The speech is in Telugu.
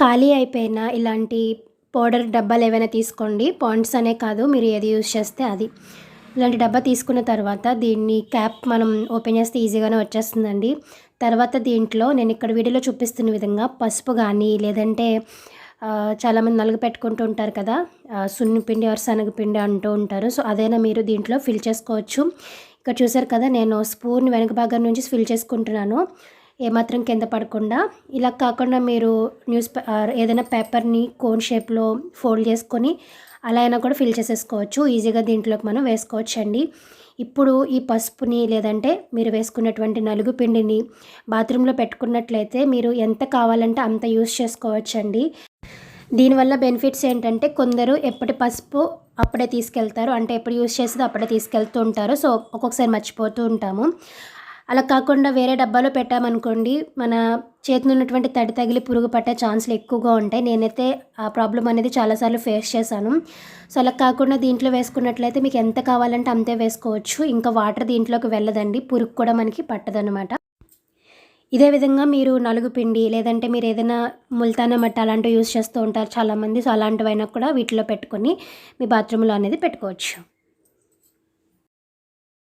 ఖాళీ అయిపోయిన ఇలాంటి పౌడర్ డబ్బాలు ఏవైనా తీసుకోండి. పాండ్స్ అనే కాదు, మీరు ఏది యూజ్ చేస్తే అది. ఇలాంటి డబ్బా తీసుకున్న తర్వాత దీన్ని క్యాప్ మనం ఓపెన్ చేస్తే ఈజీగానే వచ్చేస్తుందండి. తర్వాత దీంట్లో నేను ఇక్కడ వీడియోలో చూపిస్తున్న విధంగా పసుపు కానీ, లేదంటే చాలామంది నలగపెట్టుకుంటూ ఉంటారు కదా, సున్నిపిండి ఆర్ శనగపిండి అంటూ ఉంటారు. సో అదైనా మీరు దీంట్లో ఫిల్ చేసుకోవచ్చు. ఇక్కడ చూసారు కదా, నేను స్పూన్ వెనక భాగం నుంచి ఫిల్ చేసుకుంటున్నాను, ఏమాత్రం కింద పడకుండా. ఇలా కాకుండా మీరు ఏదైనా పేపర్ని కోన్ షేప్లో ఫోల్డ్ చేసుకొని అలా అయినా కూడా ఫిల్ చేసేసుకోవచ్చు. ఈజీగా దీంట్లోకి మనం వేసుకోవచ్చండి. ఇప్పుడు ఈ పసుపుని, లేదంటే మీరు వేసుకున్నటువంటి నలుగు పిండిని బాత్రూంలో పెట్టుకున్నట్లయితే మీరు ఎంత కావాలంటే అంత యూస్ చేసుకోవచ్చండి. దీనివల్ల బెనిఫిట్స్ ఏంటంటే, కొందరు ఎప్పటి పసుపు అప్పుడే తీసుకెళ్తారు, అంటే ఎప్పుడు యూస్ చేసేది అప్పుడే తీసుకెళ్తూ ఉంటారు. సో ఒక్కొక్కసారి మర్చిపోతూ ఉంటాము. అలా కాకుండా వేరే డబ్బాలో పెట్టామనుకోండి, మన చేతిలో ఉన్నటువంటి తడి తగిలి పురుగు పట్టే ఛాన్సులు ఎక్కువగా ఉంటాయి. నేనైతే ఆ ప్రాబ్లం అనేది చాలాసార్లు ఫేస్ చేశాను. సో అలా కాకుండా దీంట్లో వేసుకున్నట్లయితే మీకు ఎంత కావాలంటే అంతే వేసుకోవచ్చు. ఇంకా వాటర్ దీంట్లోకి వెళ్ళదండి, పురుగు కూడా మనకి పట్టదనమాట. ఇదే విధంగా మీరు నలుగు పిండి, లేదంటే మీరు ఏదైనా ముల్తానా మట్టి అలాంటివి యూస్ చేస్తూ ఉంటారు చాలామంది. సో అలాంటివైనా కూడా వీటిలో పెట్టుకొని మీ బాత్రూంలో అనేది పెట్టుకోవచ్చు.